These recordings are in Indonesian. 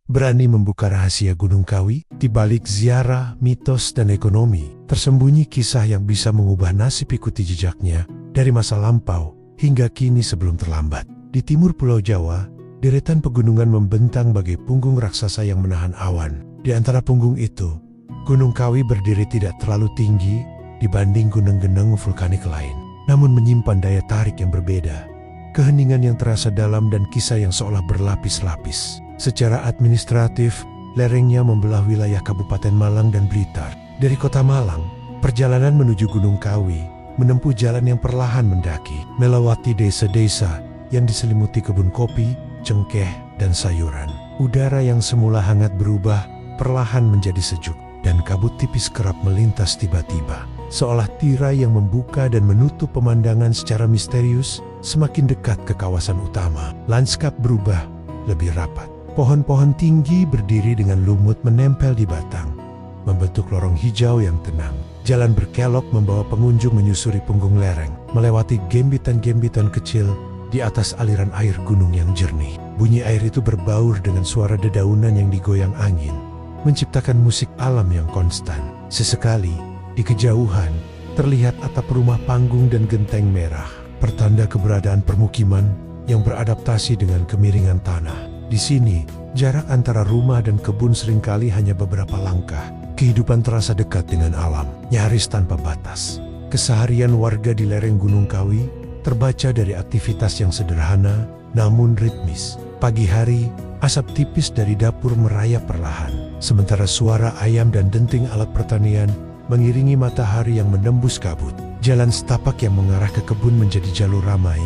berani membuka rahasia Gunung Kawi. Di balik ziarah, mitos, dan ekonomi, tersembunyi kisah yang bisa mengubah nasib. Ikuti jejaknya dari masa lampau hingga kini sebelum terlambat. Di timur Pulau Jawa, deretan pegunungan membentang bagai punggung raksasa yang menahan awan. Di antara punggung itu, Gunung Kawi berdiri tidak terlalu tinggi dibanding gunung-gunung vulkanik lain, namun menyimpan daya tarik yang berbeda. Keheningan yang terasa dalam dan kisah yang seolah berlapis-lapis. Secara administratif, lerengnya membelah wilayah Kabupaten Malang dan Blitar. Dari kota Malang, perjalanan menuju Gunung Kawi menempuh jalan yang perlahan mendaki, melewati desa-desa yang diselimuti kebun kopi, cengkeh, dan sayuran. Udara yang semula hangat berubah perlahan menjadi sejuk, dan kabut tipis kerap melintas tiba-tiba. Seolah tirai yang membuka dan menutup pemandangan secara misterius. Semakin dekat ke kawasan utama, lanskap berubah lebih rapat. Pohon-pohon tinggi berdiri dengan lumut menempel di batang, membentuk lorong hijau yang tenang. Jalan berkelok membawa pengunjung menyusuri punggung lereng, melewati gembitan-gembitan kecil di atas aliran air gunung yang jernih. Bunyi air itu berbaur dengan suara dedaunan yang digoyang angin, menciptakan musik alam yang konstan. Sesekali, di kejauhan, terlihat atap rumah panggung dan genteng merah, pertanda keberadaan permukiman yang beradaptasi dengan kemiringan tanah. Di sini, jarak antara rumah dan kebun seringkali hanya beberapa langkah. Kehidupan terasa dekat dengan alam, nyaris tanpa batas. Keseharian warga di lereng Gunung Kawi terbaca dari aktivitas yang sederhana namun ritmis. Pagi hari, asap tipis dari dapur merayap perlahan, sementara suara ayam dan denting alat pertanian mengiringi matahari yang menembus kabut. Jalan setapak yang mengarah ke kebun menjadi jalur ramai,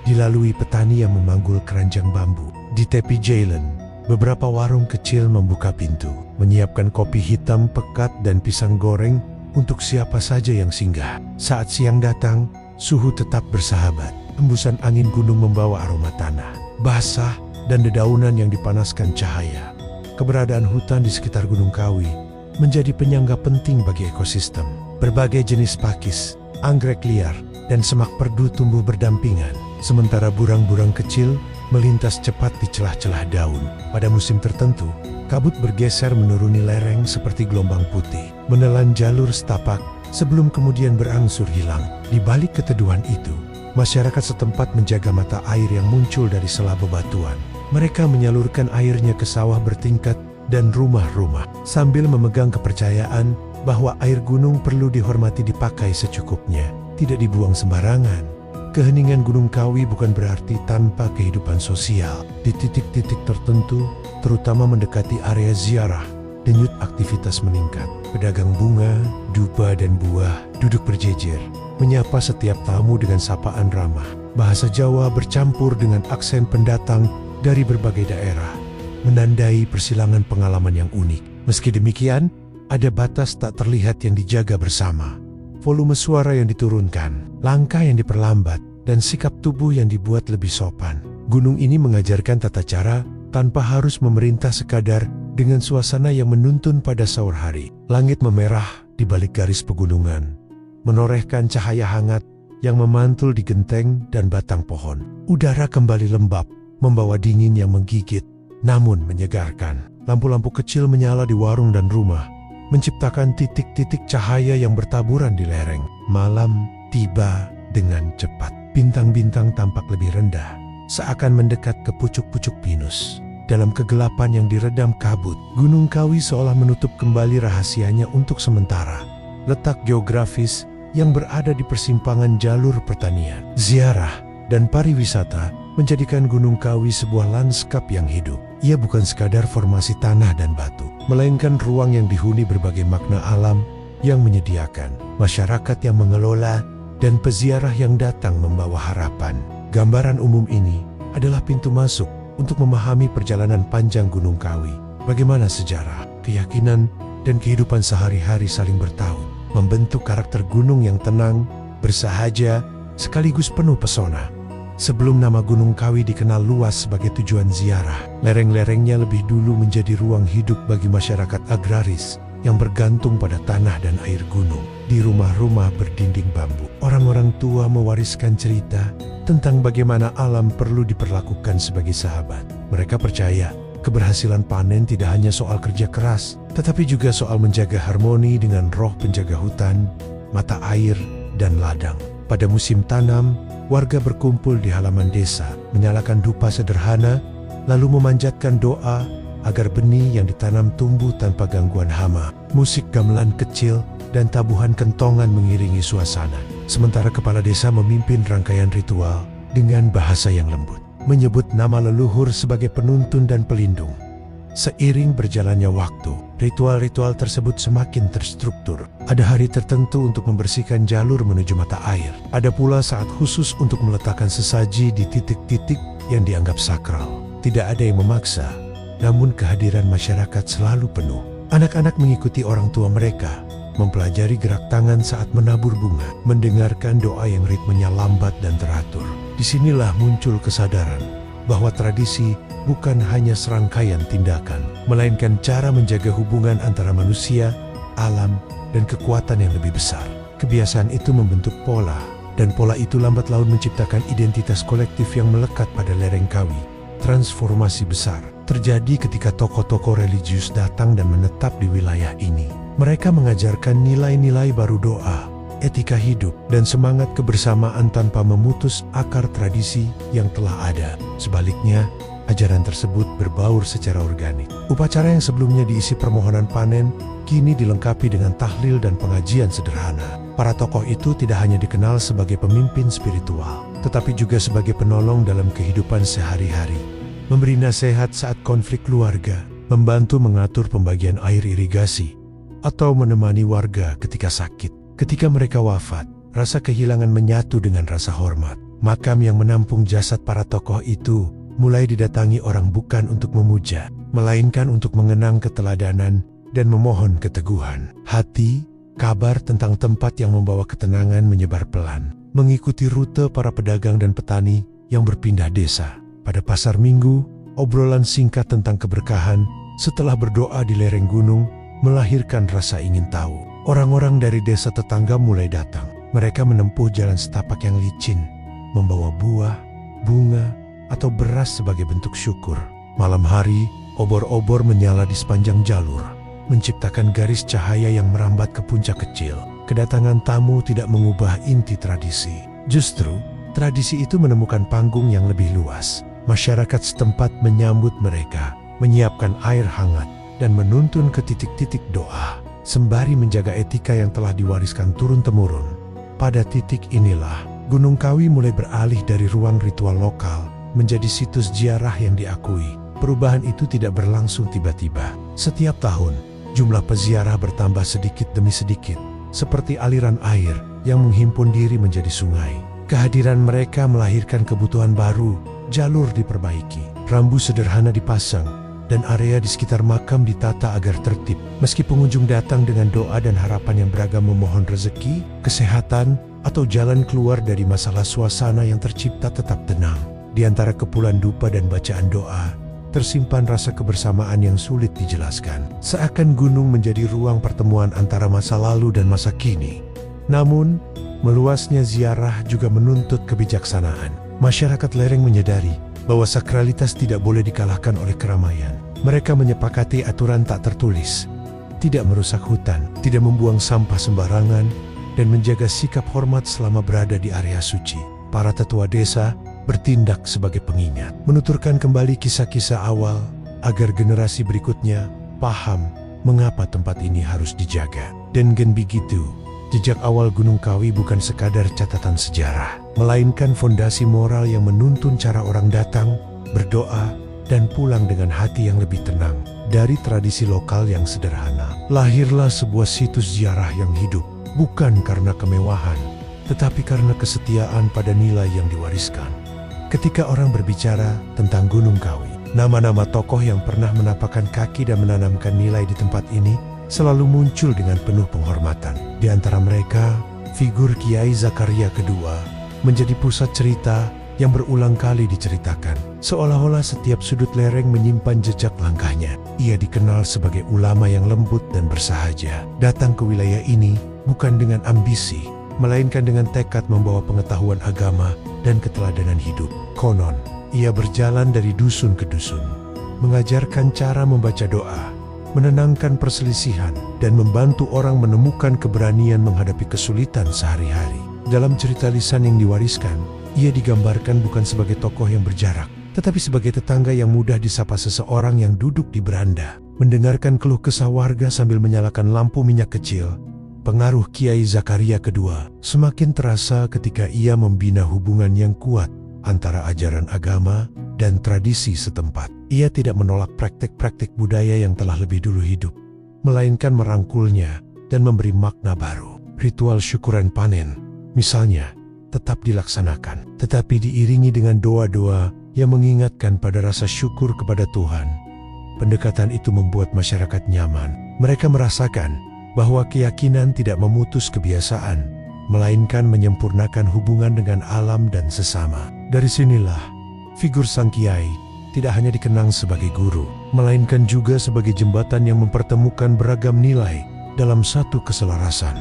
dilalui petani yang memanggul keranjang bambu. Di tepi jalan, beberapa warung kecil membuka pintu, menyiapkan kopi hitam pekat dan pisang goreng untuk siapa saja yang singgah. Saat siang datang, suhu tetap bersahabat. Embusan angin gunung membawa aroma tanah basah dan dedaunan yang dipanaskan cahaya. Keberadaan hutan di sekitar Gunung Kawi menjadi penyangga penting bagi ekosistem. Berbagai jenis pakis, anggrek liar, dan semak perdu tumbuh berdampingan, sementara burang-burang kecil melintas cepat di celah-celah daun. Pada musim tertentu, kabut bergeser menuruni lereng seperti gelombang putih, menelan jalur setapak sebelum kemudian berangsur hilang. Di balik keteduhan itu, masyarakat setempat menjaga mata air yang muncul dari sela bebatuan. Mereka menyalurkan airnya ke sawah bertingkat dan rumah-rumah, sambil memegang kepercayaan bahwa air gunung perlu dihormati, dipakai secukupnya, tidak dibuang sembarangan. Keheningan Gunung Kawi bukan berarti tanpa kehidupan sosial. Di titik-titik tertentu, terutama mendekati area ziarah, denyut aktivitas meningkat. Pedagang bunga, dupa, dan buah duduk berjejer, menyapa setiap tamu dengan sapaan ramah. Bahasa Jawa bercampur dengan aksen pendatang dari berbagai daerah, menandai persilangan pengalaman yang unik. Meski demikian, ada batas tak terlihat yang dijaga bersama. Volume suara yang diturunkan, langkah yang diperlambat, dan sikap tubuh yang dibuat lebih sopan. Gunung ini mengajarkan tata cara tanpa harus memerintah, sekadar dengan suasana yang menuntun pada sahur hari. Langit memerah di balik garis pegunungan, menorehkan cahaya hangat yang memantul di genteng dan batang pohon. Udara kembali lembab, membawa dingin yang menggigit, namun menyegarkan. Lampu-lampu kecil menyala di warung dan rumah, menciptakan titik-titik cahaya yang bertaburan di lereng. Malam tiba dengan cepat. Bintang-bintang tampak lebih rendah, seakan mendekat ke pucuk-pucuk pinus. Dalam kegelapan yang diredam kabut, Gunung Kawi seolah menutup kembali rahasianya untuk sementara. Letak geografis yang berada di persimpangan jalur pertanian, ziarah, dan pariwisata menjadikan Gunung Kawi sebuah lanskap yang hidup. Ia bukan sekadar formasi tanah dan batu, melainkan ruang yang dihuni berbagai makna alam yang menyediakan, masyarakat yang mengelola, dan peziarah yang datang membawa harapan. Gambaran umum ini adalah pintu masuk untuk memahami perjalanan panjang Gunung Kawi. Bagaimana sejarah, keyakinan, dan kehidupan sehari-hari saling bertaut, membentuk karakter gunung yang tenang, bersahaja, sekaligus penuh pesona. Sebelum nama Gunung Kawi dikenal luas sebagai tujuan ziarah, lereng-lerengnya lebih dulu menjadi ruang hidup bagi masyarakat agraris yang bergantung pada tanah dan air gunung. Di rumah-rumah berdinding bambu, orang-orang tua mewariskan cerita tentang bagaimana alam perlu diperlakukan sebagai sahabat. Mereka percaya Keberhasilan panen tidak hanya soal kerja keras, tetapi juga soal menjaga harmoni dengan roh penjaga hutan, mata air, dan ladang. Pada musim tanam, warga berkumpul di halaman desa, menyalakan dupa sederhana, lalu memanjatkan doa agar benih yang ditanam tumbuh tanpa gangguan hama. Musik gamelan kecil dan tabuhan kentongan mengiringi suasana. Sementara kepala desa memimpin rangkaian ritual dengan bahasa yang lembut, menyebut nama leluhur sebagai penuntun dan pelindung. Seiring berjalannya waktu, ritual-ritual tersebut semakin terstruktur. Ada hari tertentu untuk membersihkan jalur menuju mata air. Ada pula saat khusus untuk meletakkan sesaji di titik-titik yang dianggap sakral. Tidak ada yang memaksa, namun kehadiran masyarakat selalu penuh. Anak-anak mengikuti orang tua mereka, mempelajari gerak tangan saat menabur bunga, mendengarkan doa yang ritmenya lambat dan teratur. Disinilah muncul kesadaran bahwa tradisi bukan hanya serangkaian tindakan, melainkan cara menjaga hubungan antara manusia, alam, dan kekuatan yang lebih besar. Kebiasaan itu membentuk pola, dan pola itu lambat laun menciptakan identitas kolektif yang melekat pada lereng Kawi. Transformasi besar terjadi ketika tokoh-tokoh religius datang dan menetap di wilayah ini. Mereka mengajarkan nilai-nilai baru, doa, etika hidup, dan semangat kebersamaan tanpa memutus akar tradisi yang telah ada. Sebaliknya, ajaran tersebut berbaur secara organik. Upacara yang sebelumnya diisi permohonan panen, kini dilengkapi dengan tahlil dan pengajian sederhana. Para tokoh itu tidak hanya dikenal sebagai pemimpin spiritual, tetapi juga sebagai penolong dalam kehidupan sehari-hari. Memberi nasihat saat konflik keluarga, membantu mengatur pembagian air irigasi, atau menemani warga ketika sakit. Ketika mereka wafat, rasa kehilangan menyatu dengan rasa hormat. Makam yang menampung jasad para tokoh itu mulai didatangi orang bukan untuk memuja, melainkan untuk mengenang keteladanan dan memohon keteguhan. Hati, kabar tentang tempat yang membawa ketenangan menyebar pelan, mengikuti rute para pedagang dan petani yang berpindah desa. Pada pasar minggu, obrolan singkat tentang keberkahan setelah berdoa di lereng gunung melahirkan rasa ingin tahu. Orang-orang dari desa tetangga mulai datang. Mereka menempuh jalan setapak yang licin, membawa buah, bunga, atau beras sebagai bentuk syukur. Malam hari, obor-obor menyala di sepanjang jalur, menciptakan garis cahaya yang merambat ke puncak kecil. Kedatangan tamu tidak mengubah inti tradisi. Justru, tradisi itu menemukan panggung yang lebih luas. Masyarakat setempat menyambut mereka, menyiapkan air hangat, dan menuntun ke titik-titik doa, sembari menjaga etika yang telah diwariskan turun-temurun. Pada titik inilah, Gunung Kawi mulai beralih dari ruang ritual lokal menjadi situs ziarah yang diakui. Perubahan itu tidak berlangsung tiba-tiba. Setiap tahun, jumlah peziarah bertambah sedikit demi sedikit, seperti aliran air yang menghimpun diri menjadi sungai. Kehadiran mereka melahirkan kebutuhan baru, jalur diperbaiki, rambu sederhana dipasang, dan area di sekitar makam ditata agar tertib. Meski pengunjung datang dengan doa dan harapan yang beragam memohon rezeki, kesehatan, atau jalan keluar dari masalah, suasana yang tercipta tetap tenang. Di antara kepulan dupa dan bacaan doa, tersimpan rasa kebersamaan yang sulit dijelaskan. Seakan gunung menjadi ruang pertemuan antara masa lalu dan masa kini. Namun, meluasnya ziarah juga menuntut kebijaksanaan. Masyarakat lereng menyadari bahwa sakralitas tidak boleh dikalahkan oleh keramaian. Mereka menyepakati aturan tak tertulis, tidak merusak hutan, tidak membuang sampah sembarangan, dan menjaga sikap hormat selama berada di area suci. Para tetua desa bertindak sebagai pengingat, menuturkan kembali kisah-kisah awal agar generasi berikutnya paham mengapa tempat ini harus dijaga. Dan begitu, jejak awal Gunung Kawi bukan sekadar catatan sejarah, melainkan fondasi moral yang menuntun cara orang datang, berdoa, dan pulang dengan hati yang lebih tenang. Dari tradisi lokal yang sederhana, lahirlah sebuah situs ziarah yang hidup, bukan karena kemewahan, tetapi karena kesetiaan pada nilai yang diwariskan. Ketika orang berbicara tentang Gunung Kawi, nama-nama tokoh yang pernah menapakkan kaki dan menanamkan nilai di tempat ini selalu muncul dengan penuh penghormatan. Di antara mereka, figur Kiai Zakaria II menjadi pusat cerita yang berulang kali diceritakan. Seolah-olah setiap sudut lereng menyimpan jejak langkahnya. Ia dikenal sebagai ulama yang lembut dan bersahaja. Datang ke wilayah ini bukan dengan ambisi, melainkan dengan tekad membawa pengetahuan agama dan keteladanan hidup. Konon, ia berjalan dari dusun ke dusun, mengajarkan cara membaca doa, menenangkan perselisihan, dan membantu orang menemukan keberanian menghadapi kesulitan sehari-hari. Dalam cerita lisan yang diwariskan, ia digambarkan bukan sebagai tokoh yang berjarak, tetapi sebagai tetangga yang mudah disapa seseorang yang duduk di beranda. Mendengarkan keluh kesah warga sambil menyalakan lampu minyak kecil, pengaruh Kiai Zakaria II semakin terasa ketika ia membina hubungan yang kuat antara ajaran agama dan tradisi setempat. Ia tidak menolak praktek-praktek budaya yang telah lebih dulu hidup, melainkan merangkulnya dan memberi makna baru. Ritual syukuran panen, misalnya, tetap dilaksanakan, tetapi diiringi dengan doa-doa yang mengingatkan pada rasa syukur kepada Tuhan. Pendekatan itu membuat masyarakat nyaman. Mereka merasakan bahwa keyakinan tidak memutus kebiasaan, melainkan menyempurnakan hubungan dengan alam dan sesama. Dari sinilah, figur sang kiai tidak hanya dikenang sebagai guru, melainkan juga sebagai jembatan yang mempertemukan beragam nilai dalam satu keselarasan.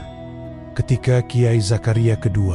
Ketika Kiai Zakaria II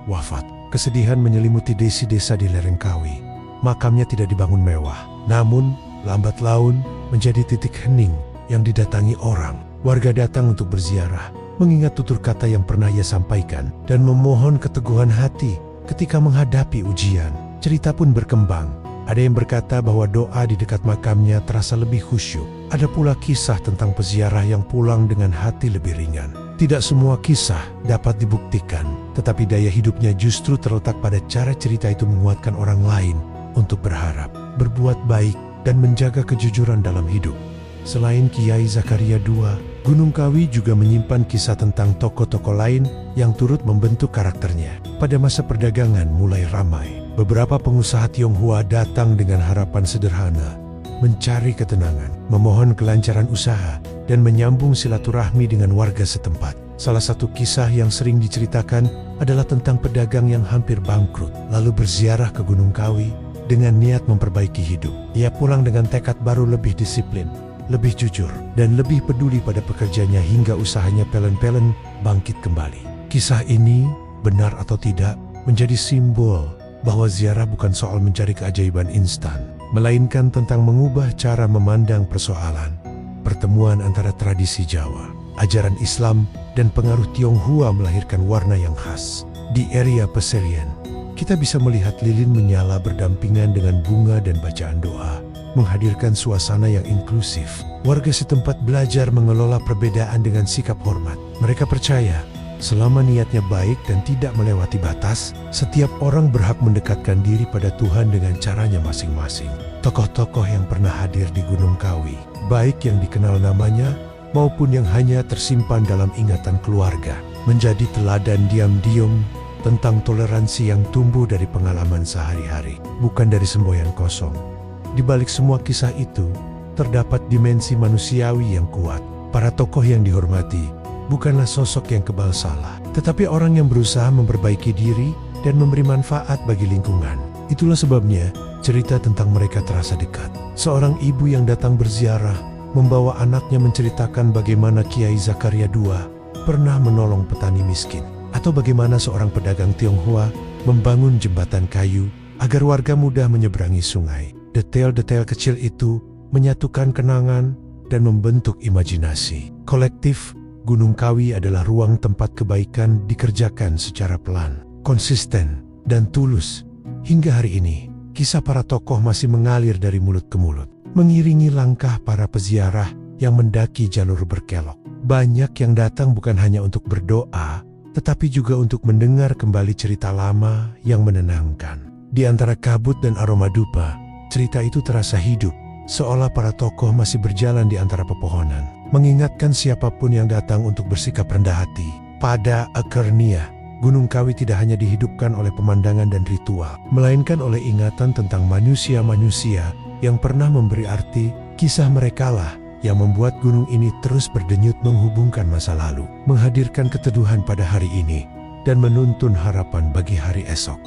wafat, kesedihan menyelimuti desa-desa di lereng Kawi. Makamnya tidak dibangun mewah, namun lambat laun menjadi titik hening yang didatangi orang. Warga datang untuk berziarah, mengingat tutur kata yang pernah ia sampaikan, dan memohon keteguhan hati ketika menghadapi ujian. Cerita pun berkembang. Ada yang berkata bahwa doa di dekat makamnya terasa lebih khusyuk. Ada pula kisah tentang peziarah yang pulang dengan hati lebih ringan. Tidak semua kisah dapat dibuktikan, tetapi daya hidupnya justru terletak pada cara cerita itu menguatkan orang lain untuk berharap, berbuat baik, dan menjaga kejujuran dalam hidup. Selain Kiai Zakaria II, Gunung Kawi juga menyimpan kisah tentang tokoh-tokoh lain yang turut membentuk karakternya. Pada masa perdagangan mulai ramai, beberapa pengusaha Tionghoa datang dengan harapan sederhana, mencari ketenangan, memohon kelancaran usaha, dan menyambung silaturahmi dengan warga setempat. Salah satu kisah yang sering diceritakan adalah tentang pedagang yang hampir bangkrut, lalu berziarah ke Gunung Kawi dengan niat memperbaiki hidup. Ia pulang dengan tekad baru, lebih disiplin, lebih jujur, dan lebih peduli pada pekerjanya hingga usahanya pelan-pelan bangkit kembali. Kisah ini, benar atau tidak, menjadi simbol bahwa ziarah bukan soal mencari keajaiban instan, melainkan tentang mengubah cara memandang persoalan. Pertemuan antara tradisi Jawa, ajaran Islam, dan pengaruh Tionghoa melahirkan warna yang khas. Di area Peserian, kita bisa melihat lilin menyala berdampingan dengan bunga dan bacaan doa, menghadirkan suasana yang inklusif. Warga setempat belajar mengelola perbedaan dengan sikap hormat. Mereka percaya, selama niatnya baik dan tidak melewati batas, setiap orang berhak mendekatkan diri pada Tuhan dengan caranya masing-masing. Tokoh-tokoh yang pernah hadir di Gunung Kawi, baik yang dikenal namanya maupun yang hanya tersimpan dalam ingatan keluarga, menjadi teladan diam-diam tentang toleransi yang tumbuh dari pengalaman sehari-hari, bukan dari semboyan kosong. Di balik semua kisah itu, terdapat dimensi manusiawi yang kuat. Para tokoh yang dihormati bukanlah sosok yang kebal salah, tetapi orang yang berusaha memperbaiki diri dan memberi manfaat bagi lingkungan. Itulah sebabnya cerita tentang mereka terasa dekat. Seorang ibu yang datang berziarah membawa anaknya menceritakan bagaimana Kiai Zakaria II pernah menolong petani miskin, atau bagaimana seorang pedagang Tionghoa membangun jembatan kayu agar warga mudah menyeberangi sungai. Detail-detail kecil itu menyatukan kenangan dan membentuk imajinasi kolektif. Gunung Kawi adalah ruang tempat kebaikan dikerjakan secara pelan, konsisten, dan tulus. Hingga hari ini, kisah para tokoh masih mengalir dari mulut ke mulut, mengiringi langkah para peziarah yang mendaki jalur berkelok. Banyak yang datang bukan hanya untuk berdoa, tetapi juga untuk mendengar kembali cerita lama yang menenangkan. Di antara kabut dan aroma dupa, cerita itu terasa hidup, seolah para tokoh masih berjalan di antara pepohonan, mengingatkan siapapun yang datang untuk bersikap rendah hati. Pada akhirnya, Gunung Kawi tidak hanya dihidupkan oleh pemandangan dan ritual, melainkan oleh ingatan tentang manusia-manusia yang pernah memberi arti. Kisah merekalah yang membuat gunung ini terus berdenyut menghubungkan masa lalu, menghadirkan keteduhan pada hari ini, dan menuntun harapan bagi hari esok.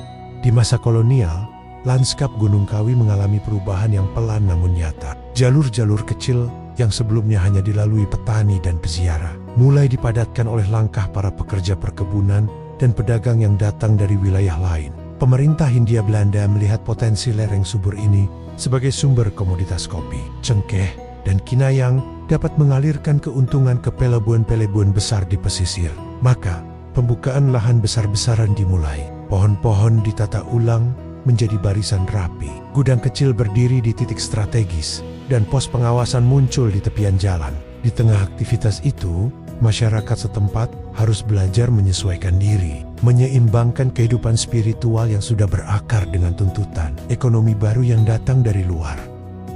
Di masa kolonial, lanskap Gunung Kawi mengalami perubahan yang pelan namun nyata. Jalur-jalur kecil yang sebelumnya hanya dilalui petani dan peziarah, mulai dipadatkan oleh langkah para pekerja perkebunan dan pedagang yang datang dari wilayah lain. Pemerintah Hindia Belanda melihat potensi lereng subur ini sebagai sumber komoditas kopi, cengkeh, dan kinayang dapat mengalirkan keuntungan ke pelabuhan-pelabuhan besar di pesisir. Maka, pembukaan lahan besar-besaran dimulai. Pohon-pohon ditata ulang menjadi barisan rapi. Gudang kecil berdiri di titik strategis, dan pos pengawasan muncul di tepian jalan. Di tengah aktivitas itu, masyarakat setempat harus belajar menyesuaikan diri, menyeimbangkan kehidupan spiritual yang sudah berakar dengan tuntutan ekonomi baru yang datang dari luar.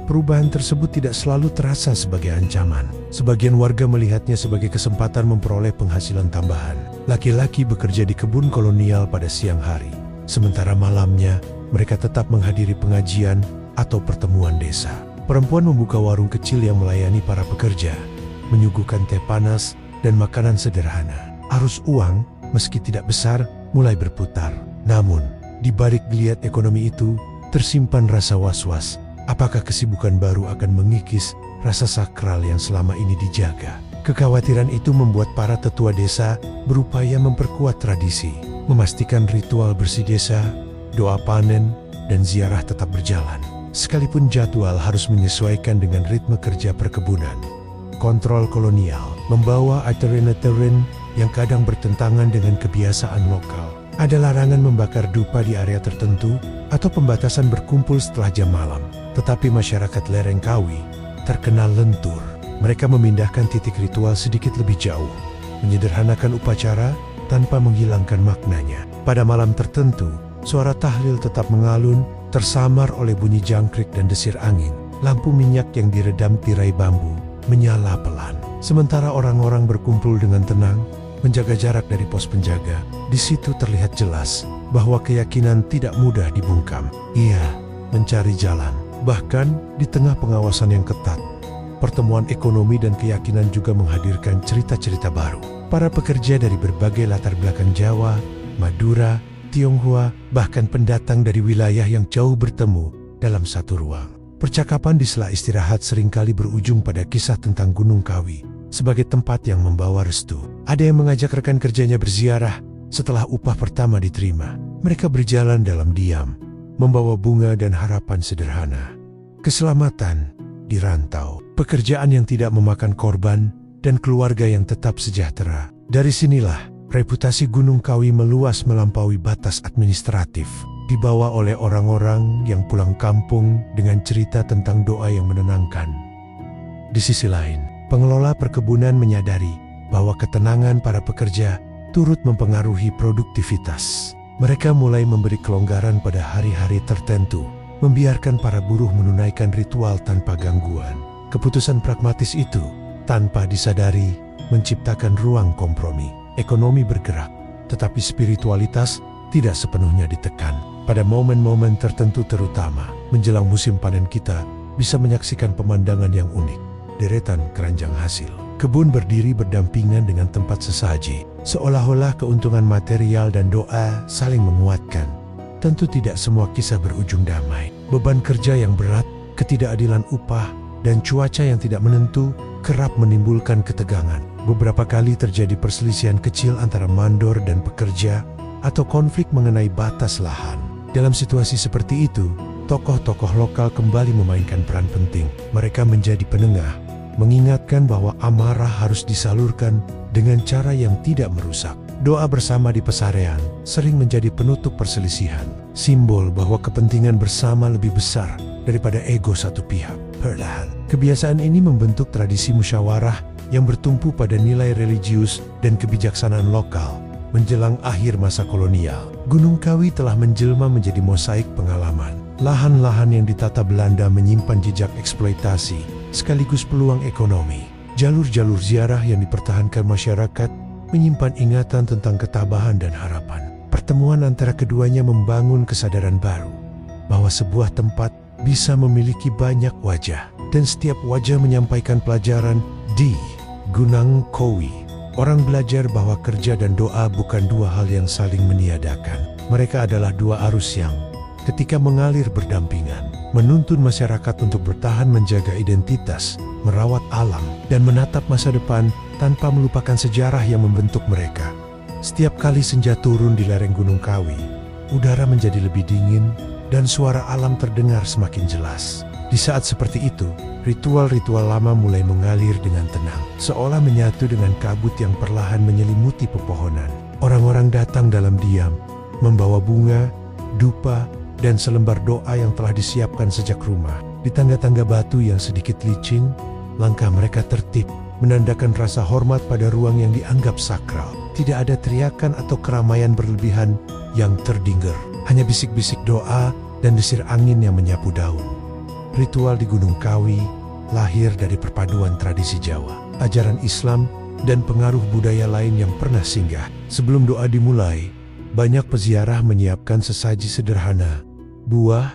Perubahan tersebut tidak selalu terasa sebagai ancaman. Sebagian warga melihatnya sebagai kesempatan memperoleh penghasilan tambahan. Laki-laki bekerja di kebun kolonial pada siang hari, sementara malamnya mereka tetap menghadiri pengajian atau pertemuan desa. Perempuan membuka warung kecil yang melayani para pekerja, menyuguhkan teh panas dan makanan sederhana. Arus uang, meski tidak besar, mulai berputar. Namun, di balik geliat ekonomi itu, tersimpan rasa was-was. Apakah kesibukan baru akan mengikis rasa sakral yang selama ini dijaga? Kekhawatiran itu membuat para tetua desa berupaya memperkuat tradisi, memastikan ritual bersih desa, doa panen, dan ziarah tetap berjalan. Sekalipun jadwal harus menyesuaikan dengan ritme kerja perkebunan. Kontrol kolonial membawa aturan-aturan yang kadang bertentangan dengan kebiasaan lokal. Ada larangan membakar dupa di area tertentu atau pembatasan berkumpul setelah jam malam. Tetapi masyarakat lereng Kawi terkenal lentur. Mereka memindahkan titik ritual sedikit lebih jauh, menyederhanakan upacara tanpa menghilangkan maknanya. Pada malam tertentu, suara tahlil tetap mengalun, tersamar oleh bunyi jangkrik dan desir angin. Lampu minyak yang diredam tirai bambu menyala pelan. Sementara orang-orang berkumpul dengan tenang, menjaga jarak dari pos penjaga. Di situ terlihat jelas bahwa keyakinan tidak mudah dibungkam. Ia mencari jalan. Bahkan di tengah pengawasan yang ketat, pertemuan ekonomi dan keyakinan juga menghadirkan cerita-cerita baru. Para pekerja dari berbagai latar belakang Jawa, Madura, Tionghoa, bahkan pendatang dari wilayah yang jauh bertemu dalam satu ruang. Percakapan di sela istirahat seringkali berujung pada kisah tentang Gunung Kawi sebagai tempat yang membawa restu. Ada yang mengajak rekan kerjanya berziarah setelah upah pertama diterima. Mereka berjalan dalam diam, membawa bunga dan harapan sederhana. Keselamatan di rantau, pekerjaan yang tidak memakan korban, dan keluarga yang tetap sejahtera. Dari sinilah reputasi Gunung Kawi meluas melampaui batas administratif, dibawa oleh orang-orang yang pulang kampung dengan cerita tentang doa yang menenangkan. Di sisi lain, pengelola perkebunan menyadari bahwa ketenangan para pekerja turut mempengaruhi produktivitas. Mereka mulai memberi kelonggaran pada hari-hari tertentu, membiarkan para buruh menunaikan ritual tanpa gangguan. Keputusan pragmatis itu, tanpa disadari, menciptakan ruang kompromi. Ekonomi bergerak, tetapi spiritualitas tidak sepenuhnya ditekan. Pada momen-momen tertentu terutama, menjelang musim panen kita bisa menyaksikan pemandangan yang unik. Deretan keranjang hasil. Kebun berdiri berdampingan dengan tempat sesaji, seolah-olah keuntungan material dan doa saling menguatkan. Tentu tidak semua kisah berujung damai. Beban kerja yang berat, ketidakadilan upah, dan cuaca yang tidak menentu kerap menimbulkan ketegangan. Beberapa kali terjadi perselisihan kecil antara mandor dan pekerja atau konflik mengenai batas lahan. Dalam situasi seperti itu, tokoh-tokoh lokal kembali memainkan peran penting. Mereka menjadi penengah, mengingatkan bahwa amarah harus disalurkan dengan cara yang tidak merusak. Doa bersama di pesarean sering menjadi penutup perselisihan, simbol bahwa kepentingan bersama lebih besar daripada ego satu pihak. Perlahan, kebiasaan ini membentuk tradisi musyawarah yang bertumpu pada nilai religius dan kebijaksanaan lokal. Menjelang akhir masa kolonial, Gunung Kawi telah menjelma menjadi mosaik pengalaman. Lahan-lahan yang ditata Belanda menyimpan jejak eksploitasi, sekaligus peluang ekonomi. Jalur-jalur ziarah yang dipertahankan masyarakat menyimpan ingatan tentang ketabahan dan harapan. Pertemuan antara keduanya membangun kesadaran baru, bahwa sebuah tempat bisa memiliki banyak wajah, dan setiap wajah menyampaikan pelajaran. Di Gunung Kawi, orang belajar bahwa kerja dan doa bukan dua hal yang saling meniadakan. Mereka adalah dua arus yang, ketika mengalir berdampingan, menuntun masyarakat untuk bertahan menjaga identitas, merawat alam, dan menatap masa depan tanpa melupakan sejarah yang membentuk mereka. Setiap kali senja turun di lereng Gunung Kawi, udara menjadi lebih dingin, dan suara alam terdengar semakin jelas. Di saat seperti itu, ritual-ritual lama mulai mengalir dengan tenang, seolah menyatu dengan kabut yang perlahan menyelimuti pepohonan. Orang-orang datang dalam diam, membawa bunga, dupa, dan selembar doa yang telah disiapkan sejak rumah. Di tangga-tangga batu yang sedikit licin, langkah mereka tertib, menandakan rasa hormat pada ruang yang dianggap sakral. Tidak ada teriakan atau keramaian berlebihan yang terdengar, hanya bisik-bisik doa dan desir angin yang menyapu daun. Ritual di Gunung Kawi lahir dari perpaduan tradisi Jawa, ajaran Islam, dan pengaruh budaya lain yang pernah singgah. Sebelum doa dimulai, banyak peziarah menyiapkan sesaji sederhana, buah,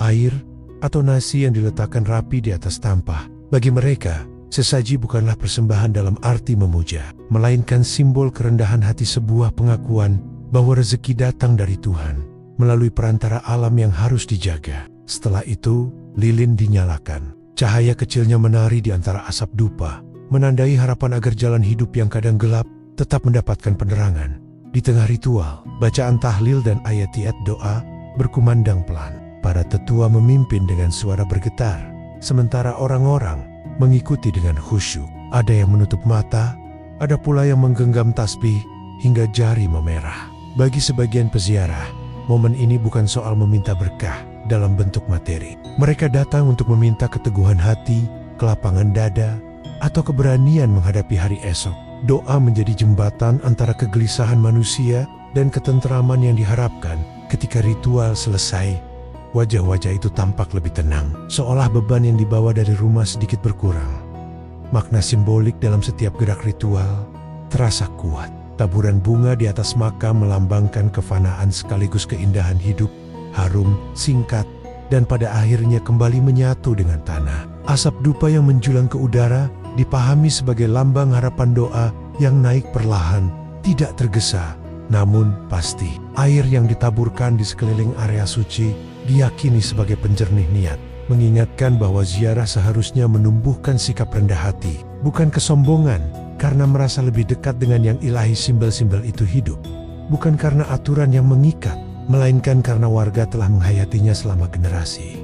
air, atau nasi yang diletakkan rapi di atas tampah. Bagi mereka, sesaji bukanlah persembahan dalam arti memuja, melainkan simbol kerendahan hati, sebuah pengakuan bahwa rezeki datang dari Tuhan, melalui perantara alam yang harus dijaga. Setelah itu, lilin dinyalakan. Cahaya kecilnya menari di antara asap dupa, menandai harapan agar jalan hidup yang kadang gelap tetap mendapatkan penerangan. Di tengah ritual, bacaan tahlil dan ayat-ayat doa berkumandang pelan. Para tetua memimpin dengan suara bergetar, sementara orang-orang mengikuti dengan khusyuk. Ada yang menutup mata, ada pula yang menggenggam tasbih hingga jari memerah. Bagi sebagian peziarah, momen ini bukan soal meminta berkah dalam bentuk materi. Mereka datang untuk meminta keteguhan hati, kelapangan dada, atau keberanian menghadapi hari esok. Doa menjadi jembatan antara kegelisahan manusia dan ketentraman yang diharapkan. Ketika ritual selesai, wajah-wajah itu tampak lebih tenang, seolah beban yang dibawa dari rumah sedikit berkurang. Makna simbolik dalam setiap gerak ritual terasa kuat. Taburan bunga di atas makam melambangkan kefanaan sekaligus keindahan hidup, harum, singkat, dan pada akhirnya kembali menyatu dengan tanah. Asap dupa yang menjulang ke udara dipahami sebagai lambang harapan doa yang naik perlahan, tidak tergesa, namun pasti. Air yang ditaburkan di sekeliling area suci diyakini sebagai penjernih niat, mengingatkan bahwa ziarah seharusnya menumbuhkan sikap rendah hati, bukan kesombongan, karena merasa lebih dekat dengan yang ilahi. Simbol-simbol itu hidup, bukan karena aturan yang mengikat, melainkan karena warga telah menghayatinya selama generasi.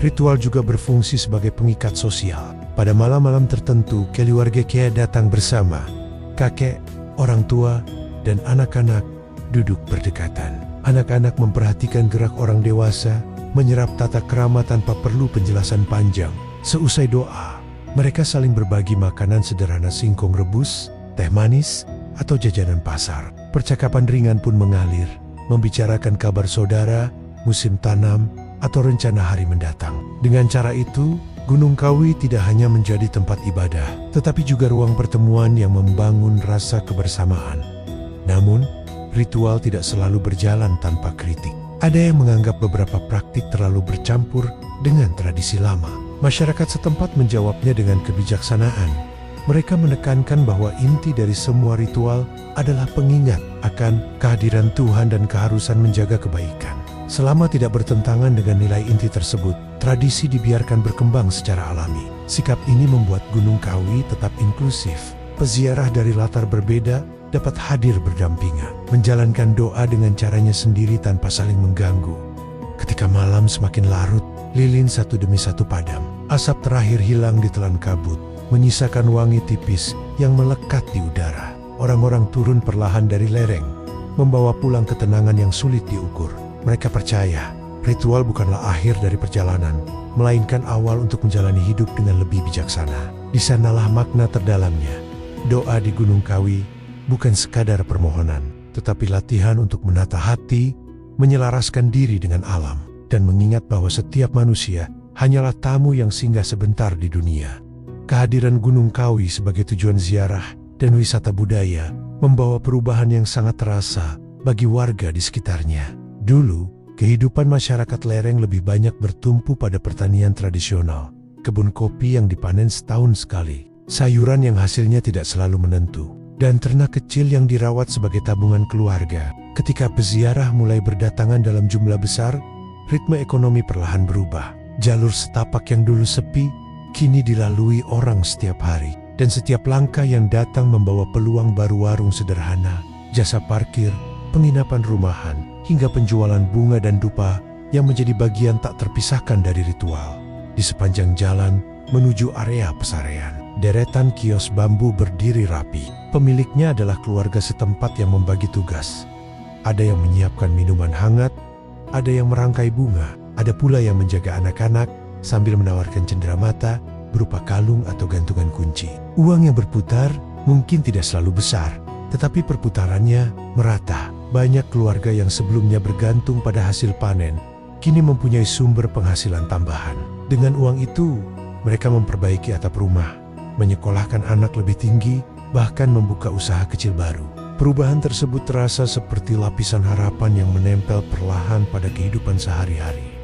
Ritual juga berfungsi sebagai pengikat sosial. Pada malam-malam tertentu, keluarga kaya datang bersama. Kakek, orang tua, dan anak-anak duduk berdekatan. Anak-anak memperhatikan gerak orang dewasa, menyerap tata krama tanpa perlu penjelasan panjang. Seusai doa, mereka saling berbagi makanan sederhana, singkong rebus, teh manis, atau jajanan pasar. Percakapan ringan pun mengalir, membicarakan kabar saudara, musim tanam, atau rencana hari mendatang. Dengan cara itu, Gunung Kawi tidak hanya menjadi tempat ibadah, tetapi juga ruang pertemuan yang membangun rasa kebersamaan. Namun, ritual tidak selalu berjalan tanpa kritik. Ada yang menganggap beberapa praktik terlalu bercampur dengan tradisi lama. Masyarakat setempat menjawabnya dengan kebijaksanaan. Mereka menekankan bahwa inti dari semua ritual adalah pengingat akan kehadiran Tuhan dan keharusan menjaga kebaikan. Selama tidak bertentangan dengan nilai inti tersebut, tradisi dibiarkan berkembang secara alami. Sikap ini membuat Gunung Kawi tetap inklusif. Peziarah dari latar berbeda dapat hadir berdampingan, menjalankan doa dengan caranya sendiri tanpa saling mengganggu. Ketika malam semakin larut, lilin satu demi satu padam. Asap terakhir hilang di telan kabut, menyisakan wangi tipis yang melekat di udara. Orang-orang turun perlahan dari lereng, membawa pulang ketenangan yang sulit diukur. Mereka percaya, ritual bukanlah akhir dari perjalanan, melainkan awal untuk menjalani hidup dengan lebih bijaksana. Di sanalah makna terdalamnya. Doa di Gunung Kawi bukan sekadar permohonan, tetapi latihan untuk menata hati, menyelaraskan diri dengan alam, dan mengingat bahwa setiap manusia hanyalah tamu yang singgah sebentar di dunia. Kehadiran Gunung Kawi sebagai tujuan ziarah dan wisata budaya membawa perubahan yang sangat terasa bagi warga di sekitarnya. Dulu, kehidupan masyarakat lereng lebih banyak bertumpu pada pertanian tradisional, kebun kopi yang dipanen setahun sekali, sayuran yang hasilnya tidak selalu menentu, dan ternak kecil yang dirawat sebagai tabungan keluarga. Ketika peziarah mulai berdatangan dalam jumlah besar, ritme ekonomi perlahan berubah. Jalur setapak yang dulu sepi, kini dilalui orang setiap hari. Dan setiap langkah yang datang membawa peluang baru: warung sederhana, jasa parkir, penginapan rumahan, hingga penjualan bunga dan dupa yang menjadi bagian tak terpisahkan dari ritual. Di sepanjang jalan menuju area pesarean, deretan kios bambu berdiri rapi. Pemiliknya adalah keluarga setempat yang membagi tugas. Ada yang menyiapkan minuman hangat, ada yang merangkai bunga, ada pula yang menjaga anak-anak sambil menawarkan cenderamata berupa kalung atau gantungan kunci. Uang yang berputar mungkin tidak selalu besar, tetapi perputarannya merata. Banyak keluarga yang sebelumnya bergantung pada hasil panen, kini mempunyai sumber penghasilan tambahan. Dengan uang itu, mereka memperbaiki atap rumah, menyekolahkan anak lebih tinggi, bahkan membuka usaha kecil baru. Perubahan tersebut terasa seperti lapisan harapan yang menempel perlahan pada kehidupan sehari-hari.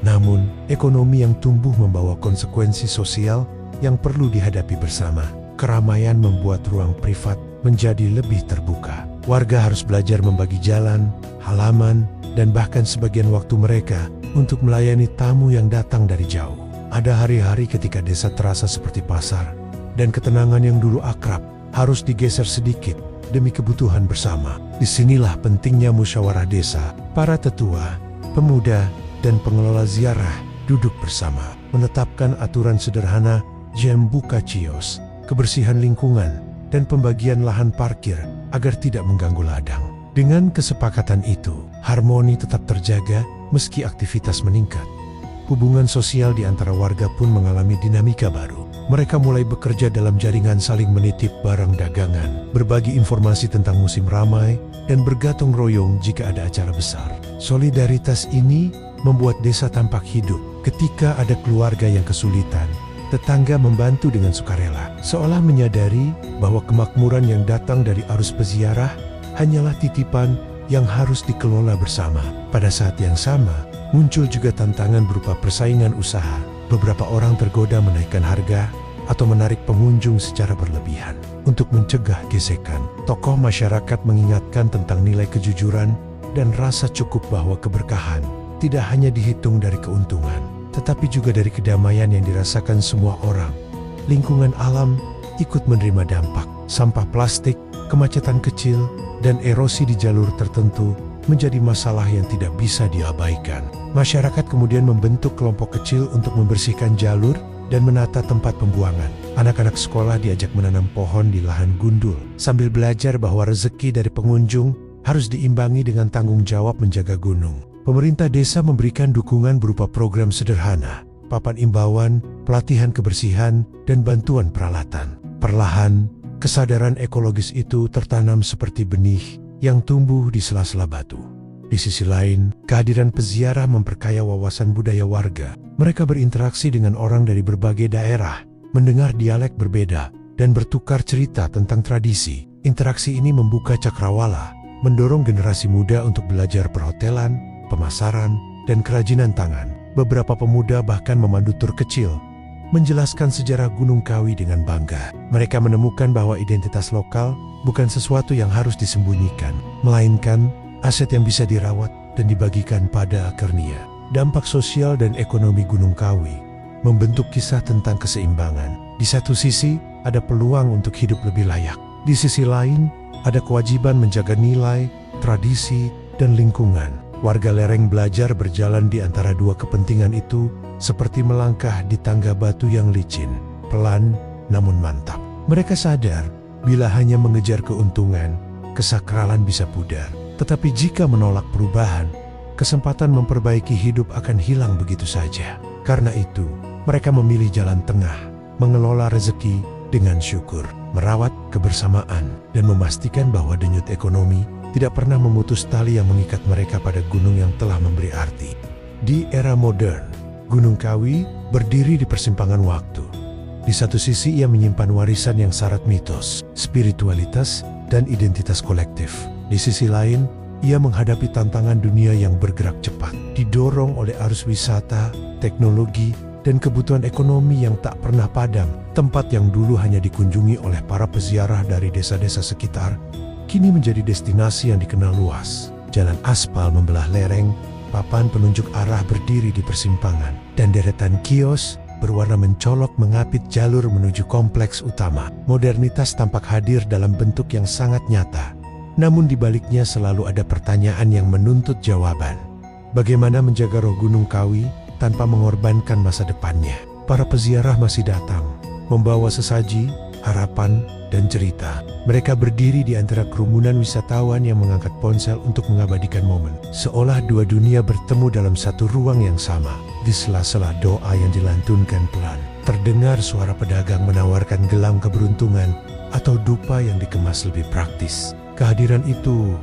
Namun, ekonomi yang tumbuh membawa konsekuensi sosial yang perlu dihadapi bersama. Keramaian membuat ruang privat menjadi lebih terbuka. Warga harus belajar membagi jalan, halaman, dan bahkan sebagian waktu mereka untuk melayani tamu yang datang dari jauh. Ada hari-hari ketika desa terasa seperti pasar, dan ketenangan yang dulu akrab harus digeser sedikit demi kebutuhan bersama. Disinilah pentingnya musyawarah desa. Para tetua, pemuda, dan pengelola ziarah duduk bersama, menetapkan aturan sederhana, jam buka kios, kebersihan lingkungan, dan pembagian lahan parkir agar tidak mengganggu ladang. Dengan kesepakatan itu, harmoni tetap terjaga meski aktivitas meningkat. Hubungan sosial di antara warga pun mengalami dinamika baru. Mereka mulai bekerja dalam jaringan saling menitip barang dagangan, berbagi informasi tentang musim ramai, dan bergotong royong jika ada acara besar. Solidaritas ini membuat desa tampak hidup. Ketika ada keluarga yang kesulitan, tetangga membantu dengan sukarela, seolah menyadari bahwa kemakmuran yang datang dari arus peziarah hanyalah titipan yang harus dikelola bersama. Pada saat yang sama, muncul juga tantangan berupa persaingan usaha. Beberapa orang tergoda menaikkan harga atau menarik pengunjung secara berlebihan. Untuk mencegah gesekan, tokoh masyarakat mengingatkan tentang nilai kejujuran dan rasa cukup bahwa keberkahan tidak hanya dihitung dari keuntungan, tetapi juga dari kedamaian yang dirasakan semua orang. Lingkungan alam ikut menerima dampak. Sampah plastik, kemacetan kecil, dan erosi di jalur tertentu menjadi masalah yang tidak bisa diabaikan. Masyarakat kemudian membentuk kelompok kecil untuk membersihkan jalur dan menata tempat pembuangan. Anak-anak sekolah diajak menanam pohon di lahan gundul, sambil belajar bahwa rezeki dari pengunjung harus diimbangi dengan tanggung jawab menjaga gunung. Pemerintah desa memberikan dukungan berupa program sederhana, papan imbauan, pelatihan kebersihan, dan bantuan peralatan. Perlahan, kesadaran ekologis itu tertanam seperti benih yang tumbuh di sela-sela batu. Di sisi lain, kehadiran peziarah memperkaya wawasan budaya warga. Mereka berinteraksi dengan orang dari berbagai daerah, mendengar dialek berbeda, dan bertukar cerita tentang tradisi. Interaksi ini membuka cakrawala, mendorong generasi muda untuk belajar perhotelan, pemasaran, dan kerajinan tangan. Beberapa pemuda bahkan memandu tur kecil, menjelaskan sejarah Gunung Kawi dengan bangga. Mereka menemukan bahwa identitas lokal bukan sesuatu yang harus disembunyikan, melainkan aset yang bisa dirawat dan dibagikan pada akarnya. Dampak sosial dan ekonomi Gunung Kawi membentuk kisah tentang keseimbangan. Di satu sisi, ada peluang untuk hidup lebih layak. Di sisi lain, ada kewajiban menjaga nilai, tradisi, dan lingkungan. Warga lereng belajar berjalan di antara dua kepentingan itu, seperti melangkah di tangga batu yang licin, pelan namun mantap. Mereka sadar, bila hanya mengejar keuntungan, kesakralan bisa pudar. Tetapi jika menolak perubahan, kesempatan memperbaiki hidup akan hilang begitu saja. Karena itu, mereka memilih jalan tengah, mengelola rezeki dengan syukur, merawat kebersamaan, dan memastikan bahwa denyut ekonomi tidak pernah memutus tali yang mengikat mereka pada gunung yang telah memberi arti. Di era modern, Gunung Kawi berdiri di persimpangan waktu. Di satu sisi ia menyimpan warisan yang syarat mitos, spiritualitas, dan identitas kolektif. Di sisi lain, ia menghadapi tantangan dunia yang bergerak cepat, didorong oleh arus wisata, teknologi, dan kebutuhan ekonomi yang tak pernah padam. Tempat yang dulu hanya dikunjungi oleh para peziarah dari desa-desa sekitar, kini menjadi destinasi yang dikenal luas. Jalan aspal membelah lereng, papan penunjuk arah berdiri di persimpangan, dan deretan kios berwarna mencolok mengapit jalur menuju kompleks utama. Modernitas tampak hadir dalam bentuk yang sangat nyata, namun di baliknya selalu ada pertanyaan yang menuntut jawaban. bagaimana menjaga roh Gunung Kawi tanpa mengorbankan masa depannya. Para peziarah masih datang, membawa sesaji, harapan, dan cerita. Mereka berdiri di antara kerumunan wisatawan yang mengangkat ponsel untuk mengabadikan momen. Seolah dua dunia bertemu dalam satu ruang yang sama. Di sela-sela doa yang dilantunkan pelan, terdengar suara pedagang menawarkan gelang keberuntungan atau dupa yang dikemas lebih praktis. Kehadiran itu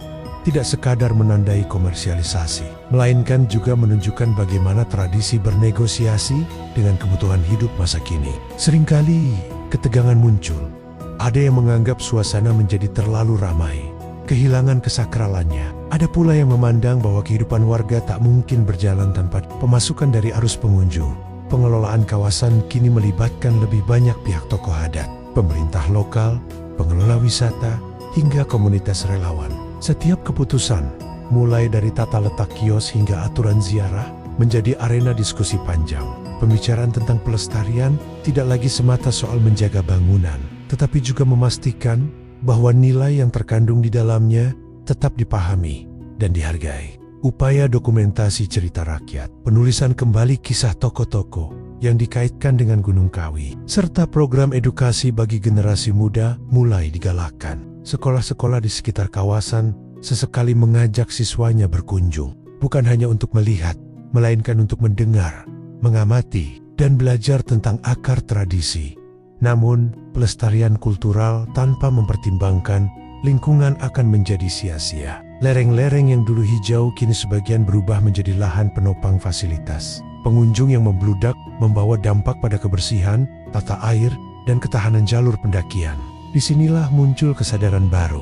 tidak sekadar menandai komersialisasi, melainkan juga menunjukkan bagaimana tradisi bernegosiasi dengan kebutuhan hidup masa kini. Seringkali ketegangan muncul. Ada yang menganggap suasana menjadi terlalu ramai, kehilangan kesakralannya. Ada pula yang memandang bahwa kehidupan warga tak mungkin berjalan tanpa pemasukan dari arus pengunjung. Pengelolaan kawasan kini melibatkan lebih banyak pihak tokoh adat, pemerintah lokal, pengelola wisata, hingga komunitas relawan. Setiap keputusan, mulai dari tata letak kios hingga aturan ziarah, menjadi arena diskusi panjang. Pembicaraan tentang pelestarian tidak lagi semata soal menjaga bangunan, tetapi juga memastikan bahwa nilai yang terkandung di dalamnya tetap dipahami dan dihargai. Upaya dokumentasi cerita rakyat, penulisan kembali kisah tokoh-tokoh yang dikaitkan dengan Gunung Kawi, serta program edukasi bagi generasi muda mulai digalakkan. Sekolah-sekolah di sekitar kawasan sesekali mengajak siswanya berkunjung, bukan hanya untuk melihat, melainkan untuk mendengar, mengamati, dan belajar tentang akar tradisi. Namun, pelestarian kultural tanpa mempertimbangkan lingkungan akan menjadi sia-sia. Lereng-lereng yang dulu hijau kini sebagian berubah menjadi lahan penopang fasilitas. Pengunjung yang membludak membawa dampak pada kebersihan, tata air, dan ketahanan jalur pendakian. Disinilah muncul kesadaran baru.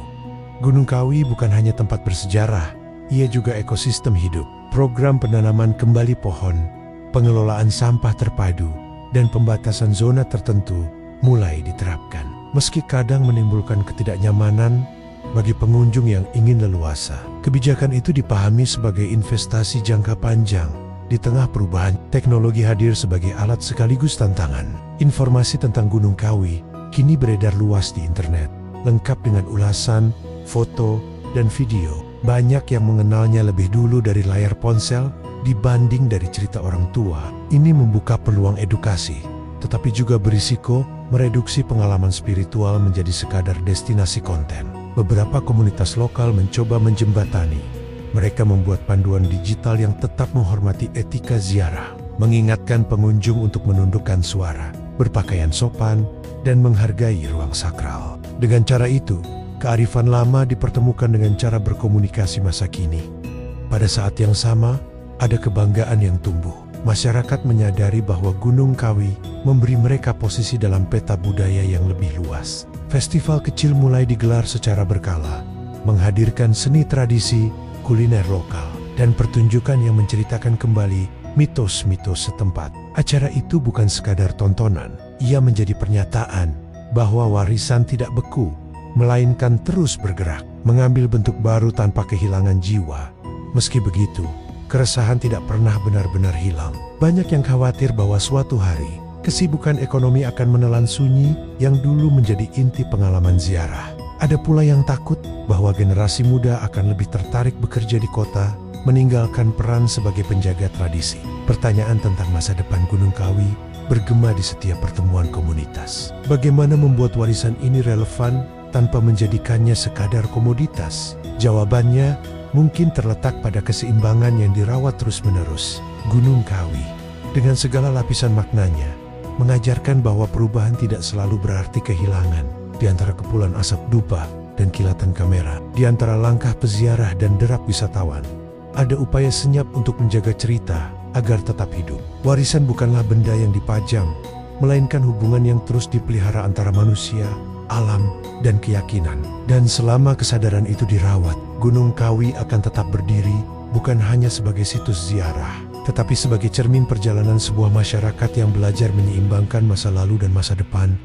Gunung Kawi bukan hanya tempat bersejarah, ia juga ekosistem hidup. Program penanaman kembali pohon, pengelolaan sampah terpadu, dan pembatasan zona tertentu mulai diterapkan. Meski kadang menimbulkan ketidaknyamanan bagi pengunjung yang ingin leluasa, kebijakan itu dipahami sebagai investasi jangka panjang. Di tengah perubahan, teknologi hadir sebagai alat sekaligus tantangan. Informasi tentang Gunung Kawi kini beredar luas di internet, lengkap dengan ulasan, foto, dan video. Banyak yang mengenalnya lebih dulu dari layar ponsel dibanding dari cerita orang tua. Ini membuka peluang edukasi, tetapi juga berisiko mereduksi pengalaman spiritual menjadi sekadar destinasi konten. Beberapa komunitas lokal mencoba menjembatani. Mereka membuat panduan digital yang tetap menghormati etika ziarah, mengingatkan pengunjung untuk menundukkan suara, berpakaian sopan, dan menghargai ruang sakral. Dengan cara itu, kearifan lama dipertemukan dengan cara berkomunikasi masa kini. Pada saat yang sama, ada kebanggaan yang tumbuh. Masyarakat menyadari bahwa Gunung Kawi memberi mereka posisi dalam peta budaya yang lebih luas. Festival kecil mulai digelar secara berkala, menghadirkan seni tradisi, kuliner lokal, dan pertunjukan yang menceritakan kembali mitos-mitos setempat. Acara itu bukan sekadar tontonan, ia menjadi pernyataan bahwa warisan tidak beku, melainkan terus bergerak, mengambil bentuk baru tanpa kehilangan jiwa. Meski begitu, keresahan tidak pernah benar-benar hilang. Banyak yang khawatir bahwa suatu hari, kesibukan ekonomi akan menelan sunyi yang dulu menjadi inti pengalaman ziarah. Ada pula yang takut bahwa generasi muda akan lebih tertarik bekerja di kota, meninggalkan peran sebagai penjaga tradisi. Pertanyaan tentang masa depan Gunung Kawi bergema di setiap pertemuan komunitas. Bagaimana membuat warisan ini relevan tanpa menjadikannya sekadar komoditas? Jawabannya mungkin terletak pada keseimbangan yang dirawat terus-menerus. Gunung Kawi, dengan segala lapisan maknanya, mengajarkan bahwa perubahan tidak selalu berarti kehilangan. Di antara kepulan asap dupa dan kilatan kamera, di antara langkah peziarah dan derap wisatawan, ada upaya senyap untuk menjaga cerita agar tetap hidup. Warisan bukanlah benda yang dipajang, melainkan hubungan yang terus dipelihara antara manusia, alam, dan keyakinan. Dan selama kesadaran itu dirawat, Gunung Kawi akan tetap berdiri bukan hanya sebagai situs ziarah, tetapi sebagai cermin perjalanan sebuah masyarakat yang belajar menyeimbangkan masa lalu dan masa depan